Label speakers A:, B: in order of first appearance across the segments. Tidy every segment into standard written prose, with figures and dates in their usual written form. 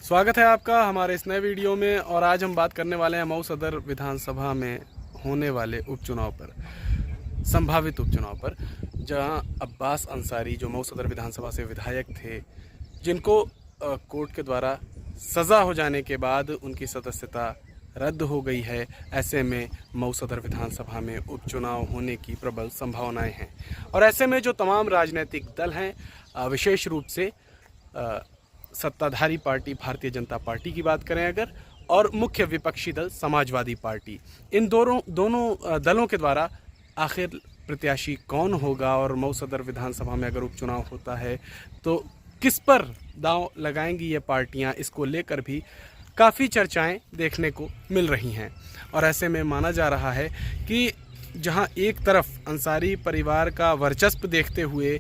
A: स्वागत है आपका हमारे इस नए वीडियो में। और आज हम बात करने वाले हैं मऊ सदर विधानसभा में होने वाले उपचुनाव पर, संभावित उपचुनाव पर, जहां अब्बास अंसारी जो मऊ सदर विधानसभा से विधायक थे, जिनको कोर्ट के द्वारा सज़ा हो जाने के बाद उनकी सदस्यता रद्द हो गई है। ऐसे में मऊ सदर विधानसभा में उपचुनाव होने की प्रबल संभावनाएं हैं। और ऐसे में जो तमाम राजनीतिक दल हैं, विशेष रूप से सत्ताधारी पार्टी भारतीय जनता पार्टी की बात करें अगर, और मुख्य विपक्षी दल समाजवादी पार्टी, इन दोनों दलों के द्वारा आखिर प्रत्याशी कौन होगा और मऊ सदर विधानसभा में अगर उपचुनाव होता है तो किस पर दांव लगाएंगी ये पार्टियां, इसको लेकर भी काफ़ी चर्चाएं देखने को मिल रही हैं। और ऐसे में माना जा रहा है कि जहां एक तरफ अंसारी परिवार का वर्चस्व देखते हुए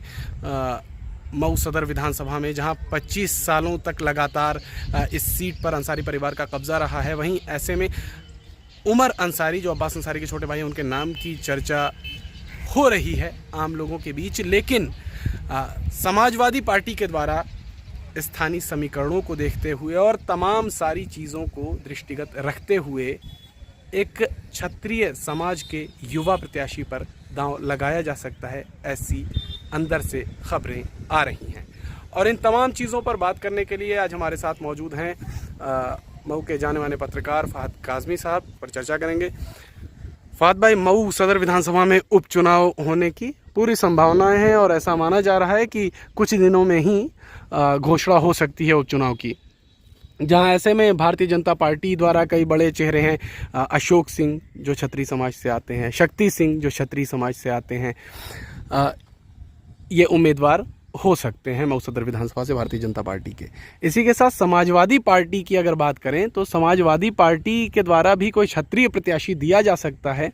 A: मऊ सदर विधानसभा में जहां 25 सालों तक लगातार इस सीट पर अंसारी परिवार का कब्जा रहा है, वहीं ऐसे में उमर अंसारी जो अब्बास अंसारी के छोटे भाई हैं, उनके नाम की चर्चा हो रही है आम लोगों के बीच। लेकिन समाजवादी पार्टी के द्वारा स्थानीय समीकरणों को देखते हुए और तमाम सारी चीज़ों को दृष्टिगत रखते हुए एक क्षत्रिय समाज के युवा प्रत्याशी पर दांव लगाया जा सकता है, ऐसी अंदर से खबरें आ रही हैं। और इन तमाम चीज़ों पर बात करने के लिए आज हमारे साथ मौजूद हैं मऊ के जाने माने पत्रकार फहद काज़मी साहब। पर चर्चा करेंगे। फहद भाई, मऊ सदर विधानसभा में उपचुनाव होने की पूरी संभावनाएं हैं और ऐसा माना जा रहा है कि कुछ दिनों में ही घोषणा हो सकती है उपचुनाव की, जहां ऐसे में भारतीय जनता पार्टी द्वारा कई बड़े चेहरे हैं, अशोक सिंह जो क्षत्रिय समाज से आते हैं, शक्ति सिंह जो क्षत्रिय समाज से आते हैं, ये उम्मीदवार हो सकते हैं मऊ सदर विधानसभा से भारतीय जनता पार्टी के। इसी के साथ समाजवादी पार्टी की अगर बात करें तो समाजवादी पार्टी के द्वारा भी कोई क्षत्रिय प्रत्याशी दिया जा सकता है,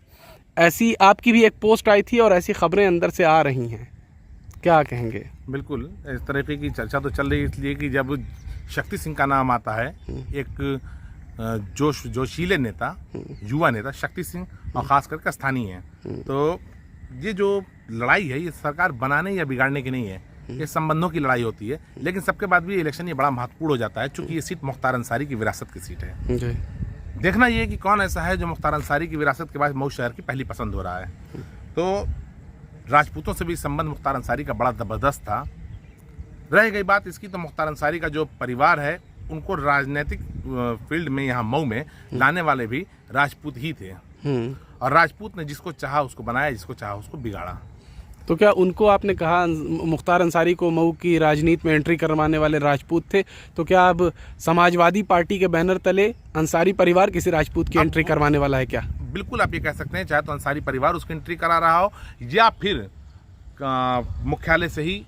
A: ऐसी आपकी भी एक पोस्ट आई थी और ऐसी खबरें अंदर से आ रही हैं, क्या कहेंगे?
B: बिल्कुल, इस तरह की चर्चा तो चल रही है, इसलिए कि जब शक्ति सिंह का नाम आता है, एक जोशीले नेता, युवा नेता शक्ति सिंह, और ख़ास करके स्थानीय है, तो ये जो लड़ाई है ये सरकार बनाने या बिगाड़ने की नहीं है, ये संबंधों की लड़ाई होती है। लेकिन सबके बाद भी इलेक्शन ये बड़ा महत्वपूर्ण हो जाता है, चूंकि ये सीट मुख्तार अंसारी की विरासत की सीट है।
A: जी।
B: देखना ये कि कौन ऐसा है जो मुख्तार अंसारी की विरासत के बाद मऊ शहर की पहली पसंद हो रहा है। तो राजपूतों से भी संबंध मुख्तार अंसारी का बड़ा ज़बरदस्त था। रह गई बात इसकी, तो मुख्तार अंसारी का जो परिवार है उनको राजनीतिक फील्ड में यहाँ मऊ में लाने वाले भी राजपूत ही थे, और राजपूत ने जिसको चाहा उसको बनाया, जिसको चाहा उसको बिगाड़ा।
A: तो क्या उनको आपने कहा मुख्तार अंसारी को मऊ की राजनीति में एंट्री करवाने वाले राजपूत थे, तो क्या अब समाजवादी पार्टी के बैनर तले अंसारी परिवार किसी राजपूत की एंट्री करवाने वाला है क्या?
B: बिल्कुल, आप ये कह सकते हैं, चाहे तो अंसारी परिवार उसकी एंट्री करा रहा हो, या फिर मुख्यालय से ही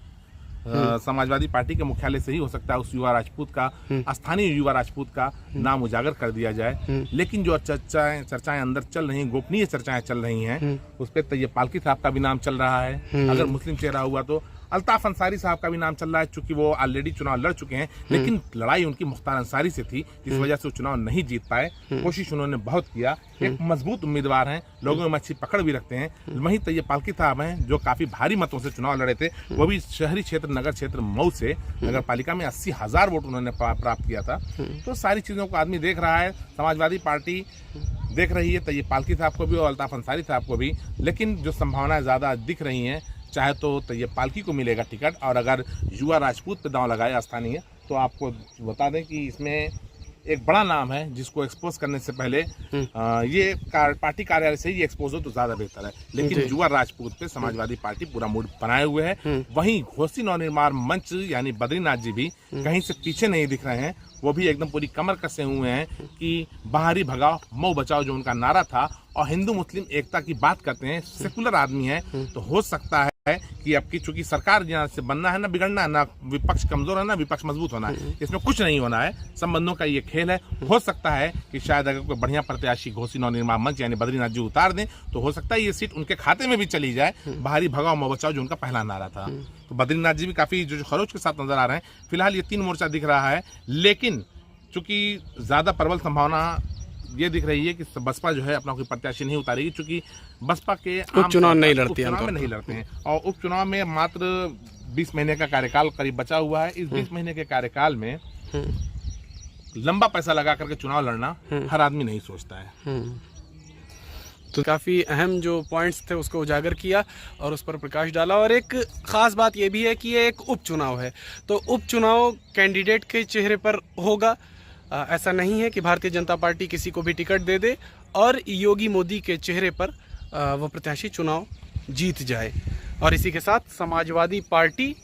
B: समाजवादी पार्टी के मुख्यालय से ही हो सकता है उस युवा राजपूत का, स्थानीय युवा राजपूत का नाम उजागर कर दिया जाए। लेकिन जो चर्चाएं अंदर चल रही हैं, गोपनीय चर्चाएं चल रही हैं, उस पर तैयब पालकी साहब का भी नाम चल रहा है। अगर मुस्लिम चेहरा हुआ तो अल्ताफ अंसारी साहब का भी नाम चल रहा है, चूंकि वो ऑलरेडी चुनाव लड़ चुके हैं, लेकिन लड़ाई उनकी मुख्तार अंसारी से थी, इस वजह से वो चुनाव नहीं जीत पाए। कोशिश उन्होंने बहुत किया, एक मजबूत उम्मीदवार हैं, लोगों में अच्छी पकड़ भी रखते हैं। वहीं तैयब पालकी साहब हैं जो काफी भारी मतों से चुनाव लड़े थे, वो भी शहरी क्षेत्र नगर क्षेत्र मऊ से, नगर पालिका में 80,000 वोट उन्होंने प्राप्त किया था। तो सारी चीजों को आदमी देख रहा है, समाजवादी पार्टी देख रही है तैयब पालकी साहब को भी और अल्ताफ अंसारी साहब को भी। लेकिन जो संभावनाएं ज्यादा दिख रही हैं, चाहे तो तैयब पालकी को मिलेगा टिकट, और अगर युवा राजपूत पे दांव लगाए स्थानीय, तो आपको बता दें कि इसमें एक बड़ा नाम है जिसको एक्सपोज करने से पहले ये पार्टी कार्यालय से ही एक्सपोज हो तो ज्यादा बेहतर है। लेकिन युवा राजपूत पे समाजवादी पार्टी पूरा मूड बनाए हुए है। वहीं घोसी नवनिर्माण मंच यानी बद्रीनाथ जी भी कहीं से पीछे नहीं दिख रहे हैं, वो भी एकदम पूरी कमर कसे हुए हैं कि बाहरी भगाओ मऊ बचाओ जो उनका नारा था, और हिंदू मुस्लिम एकता की बात करते हैं, सेकुलर आदमी है। तो हो सकता है कि अब की चूंकि सरकार यहाँ से बनना है ना बिगड़ना है, ना विपक्ष कमजोर है ना विपक्ष मजबूत होना है, इसमें कुछ नहीं होना है, संबंधों का ये खेल है। हो सकता है कि शायद अगर कोई बढ़िया प्रत्याशी घोसी नवनिर्माण मंच यानी बद्रीनाथ जी उतार दें, तो हो सकता है ये सीट उनके खाते में भी चली जाए, बाहरी भगाओ मऊ बचाओ जो उनका पहला नारा था। तो बद्रीनाथ जी भी काफी जो खरोच के साथ नजर आ रहे हैं। फिलहाल ये 3 मोर्चा दिख रहा है, लेकिन चूंकि ज्यादा प्रबल संभावना ये दिख रही है कि बसपा जो है अपना कोई प्रत्याशी नहीं उतारेगी, चूंकि बसपा के
A: उपचुनाव नहीं लड़ती है,
B: उपचुनाव में नहीं लड़ते हैं, और उपचुनाव में मात्र 20 महीने का कार्यकाल करीब बचा हुआ है। इस 20 महीने के कार्यकाल में लंबा पैसा लगा करके चुनाव लड़ना हर आदमी नहीं सोचता है।
A: तो काफ़ी अहम जो पॉइंट्स थे उसको उजागर किया और उस पर प्रकाश डाला। और एक ख़ास बात ये भी है कि ये एक उपचुनाव है, तो उपचुनाव कैंडिडेट के चेहरे पर होगा। ऐसा नहीं है कि भारतीय जनता पार्टी किसी को भी टिकट दे दे और योगी मोदी के चेहरे पर वो प्रत्याशी चुनाव जीत जाए। और इसी के साथ समाजवादी पार्टी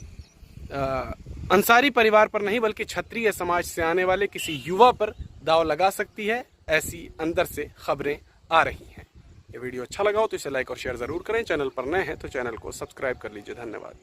A: अंसारी परिवार पर नहीं बल्कि क्षत्रिय समाज से आने वाले किसी युवा पर दांव लगा सकती है, ऐसी अंदर से खबरें आ रही हैं। ये वीडियो अच्छा लगा हो तो इसे लाइक और शेयर ज़रूर करें। चैनल पर नए हैं तो चैनल को सब्सक्राइब कर लीजिए। धन्यवाद।